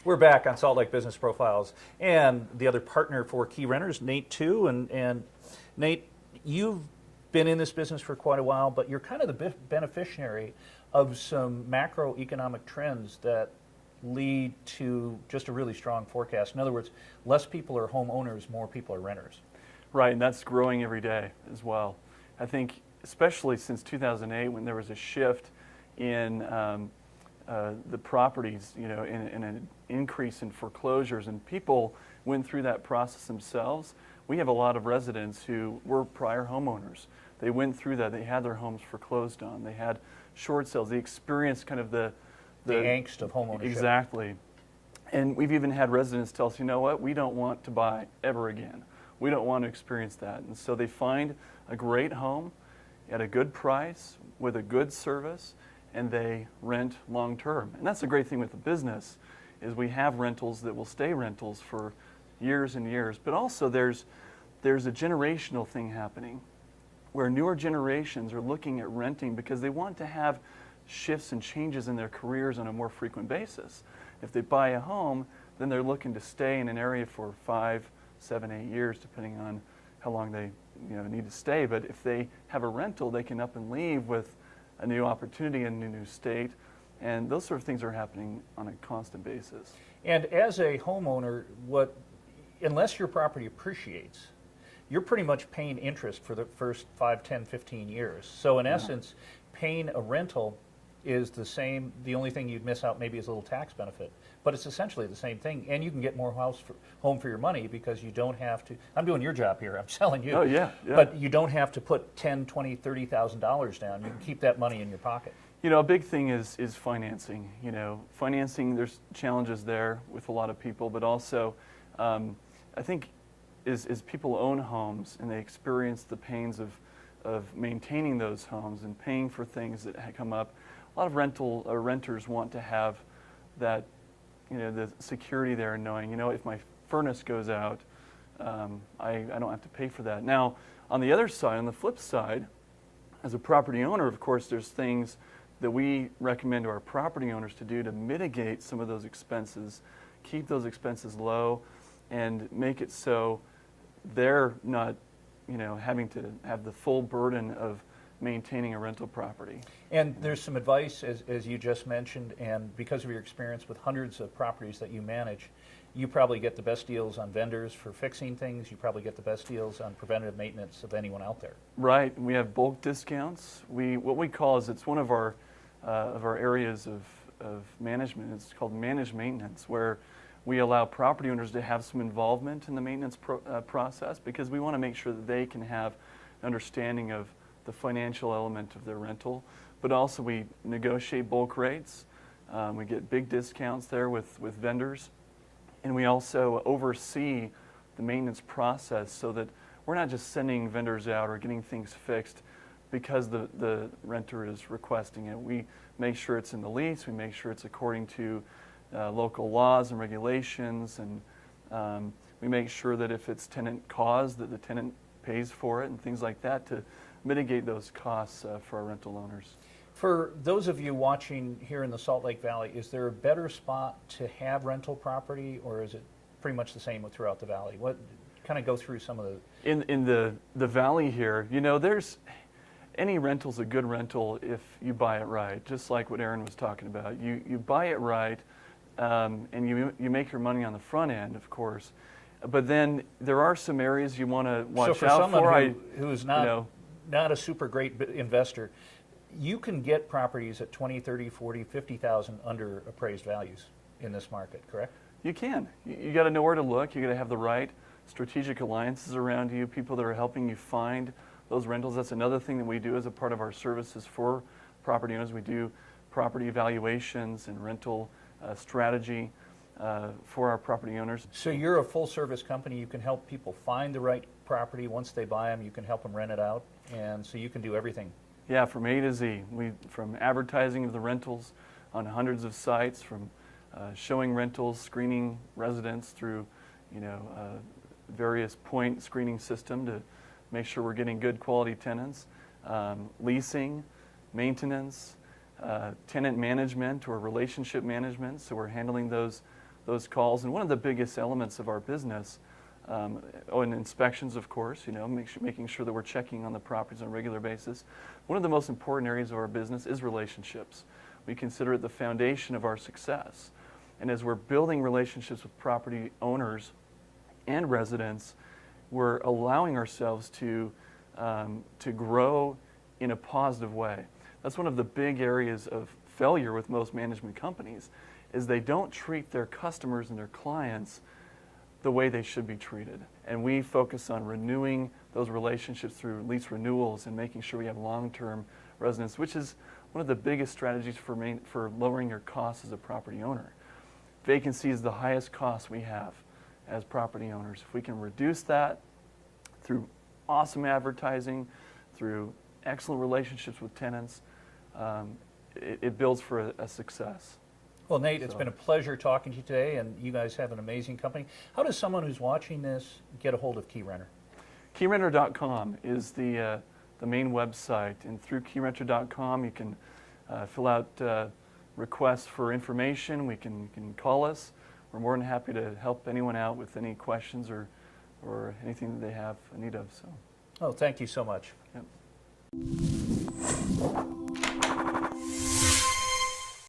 We're back on Salt Lake Business Profiles, and the other partner for Key Renters, Nate too. And Nate, you've been in this business for quite a while, but you're kind of the beneficiary of some macroeconomic trends that lead to just a really strong forecast. In other words, less people are homeowners, more people are renters. Right, and that's growing every day as well. I think especially since 2008, when there was a shift in the properties, in an increase in foreclosures, and people went through that process themselves. We have a lot of residents who were prior homeowners. They went through that. They had their homes foreclosed on. They had short sales. They experienced kind of the angst of homeownership. Exactly. And we've even had residents tell us, you know what, we don't want to buy ever again. We don't want to experience that. And so they find a great home at a good price with a good service, and they rent long term. And that's the great thing with the business, is we have rentals that will stay rentals for years and years. But also there's a generational thing happening where newer generations are looking at renting because they want to have shifts and changes in their careers on a more frequent basis. If they buy a home, then they're looking to stay in an area for 5, 7, 8 years, depending on how long they need to stay. But if they have a rental, they can up and leave with a new opportunity in a new state. And those sort of things are happening on a constant basis. And as a homeowner, unless your property appreciates, you're pretty much paying interest for the first 5, 10, 15 years. So in essence, paying a rental is the same. The only thing you'd miss out maybe is a little tax benefit, but it's essentially the same thing. And you can get more home for your money because you don't have to. I'm doing your job here. I'm selling you. Oh yeah. But you don't have to put $10,000, $20,000, $30,000 down. You can keep that money in your pocket. A big thing is financing. Financing, there's challenges there with a lot of people, but also I think as people own homes and they experience the pains of maintaining those homes and paying for things that come up, a lot of renters want to have that, the security there, knowing, if my furnace goes out, I don't have to pay for that. Now, on the other side, on the flip side, as a property owner, of course, there's things that we recommend to our property owners to do to mitigate some of those expenses, keep those expenses low, and make it so they're not, having to have the full burden of maintaining a rental property. And there's some advice, as you just mentioned, and because of your experience with hundreds of properties that you manage, you probably get the best deals on vendors for fixing things. You probably get the best deals on preventative maintenance of anyone out there. Right. We have bulk discounts. What we call it's one of our areas of management. It's called managed maintenance, where we allow property owners to have some involvement in the maintenance process because we want to make sure that they can have an understanding of the financial element of their rental. But also we negotiate bulk rates. We get big discounts there with vendors. And we also oversee the maintenance process so that we're not just sending vendors out or getting things fixed because the renter is requesting it. We make sure it's in the lease. We make sure it's according to local laws and regulations, and we make sure that if it's tenant caused, that the tenant pays for it and things like that to mitigate those costs for our rental owners. For those of you watching here in the Salt Lake Valley, is there a better spot to have rental property, or is it pretty much the same throughout the valley? What kind of go through some of the... In the valley here, there's any rental's a good rental if you buy it right, just like what Aaron was talking about. You buy it right, and you make your money on the front end, of course. But then there are some areas you want to watch out for. So for someone who's not a super great investor, you can get properties at 20, 30, 40, 50,000 under appraised values in this market, correct? You can. You got to know where to look. You got to have the right strategic alliances around you, people that are helping you find those rentals. That's another thing that we do as a part of our services for property owners. We do property evaluations and rental strategy for our property owners. So you're a full-service company. You can help people find the right property. Once they buy them, you can help them rent it out, and so you can do everything. Yeah, from A to Z. From advertising of the rentals on hundreds of sites, from showing rentals, screening residents through, various point screening system to make sure we're getting good quality tenants, leasing, maintenance, tenant management or relationship management. So we're handling those those calls. And one of the biggest elements of our business, and inspections, of course, making sure that we're checking on the properties on a regular basis. One of the most important areas of our business is relationships. We consider it the foundation of our success. And as we're building relationships with property owners and residents, we're allowing ourselves to grow in a positive way. That's one of the big areas of failure with most management companies, is they don't treat their customers and their clients the way they should be treated. And we focus on renewing those relationships through lease renewals and making sure we have long-term residents, which is one of the biggest strategies for lowering your costs as a property owner. Vacancy is the highest cost we have as property owners. If we can reduce that through awesome advertising, through excellent relationships with tenants, it builds for a success. Well, Nate, it's been a pleasure talking to you today, and you guys have an amazing company. How does someone who's watching this get a hold of KeyRenter? KeyRenter.com is the main website, and through KeyRenter.com you can fill out requests for information. You can call us. We're more than happy to help anyone out with any questions or anything that they have a need of. So. Oh, thank you so much. Yep.